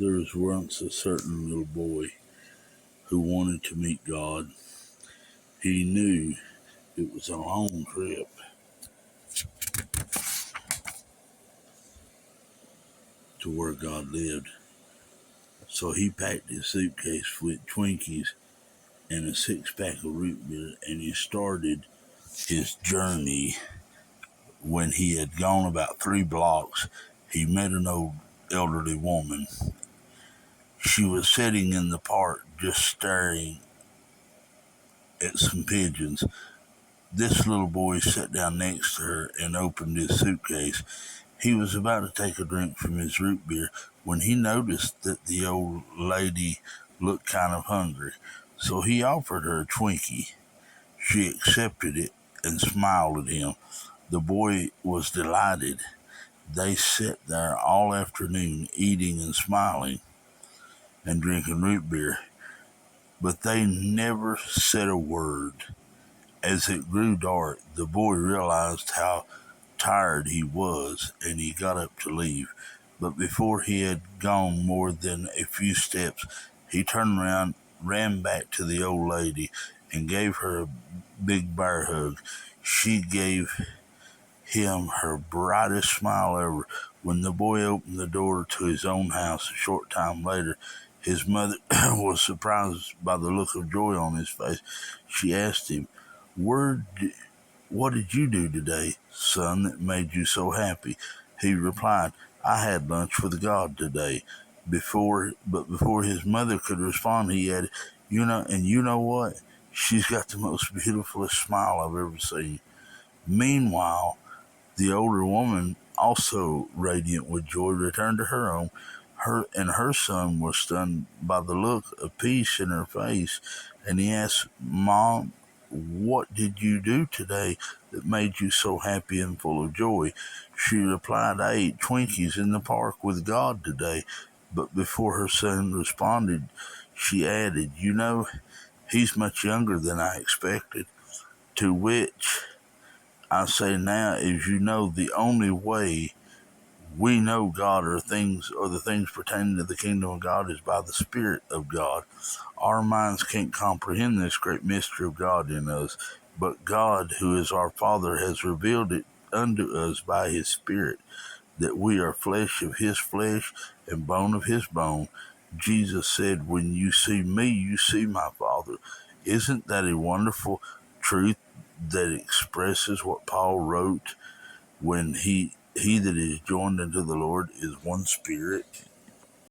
There was once a certain little boy who wanted to meet God. He knew it was a long trip to where God lived. So he packed his suitcase with Twinkies and a 6-pack of root beer, and he started his journey. When he had gone about 3 blocks, he met an old elderly woman. She was sitting in the park just staring at some pigeons. This little boy sat down next to her and opened his suitcase. He was about to take a drink from his root beer when he noticed that the old lady looked kind of hungry. So he offered her a Twinkie. She accepted it and smiled at him. The boy was delighted. They sat there all afternoon eating and smiling and drinking root beer, but they never said a word. As it grew dark, the boy realized how tired he was, and he got up to leave. But before he had gone more than a few steps, he turned around, ran back to the old lady, and gave her a big bear hug. She gave him her brightest smile ever. When the boy opened the door to his own house a short time later, his mother was surprised by the look of joy on his face. She asked him, "What did you do today, son, that made you so happy?" He replied, "I had lunch with God today." Before his mother could respond, he added, you know what? She's got the most beautifulest smile I've ever seen." Meanwhile, the older woman, also radiant with joy, returned to her home. Her son was stunned by the look of peace in her face, and he asked, "Mom, what did you do today that made you so happy and full of joy?" She replied, "I ate Twinkies in the park with God today." But before her son responded, she added, "He's much younger than I expected." To which I say now, as you know, the only way we know God or the things pertaining to the kingdom of God is by the Spirit of God. Our minds can't comprehend this great mystery of God in us, but God, who is our Father, has revealed it unto us by his Spirit, that we are flesh of his flesh and bone of his bone. Jesus said, "When you see me, you see my Father." Isn't that a wonderful truth that expresses what Paul wrote when he that is joined unto the Lord is one spirit?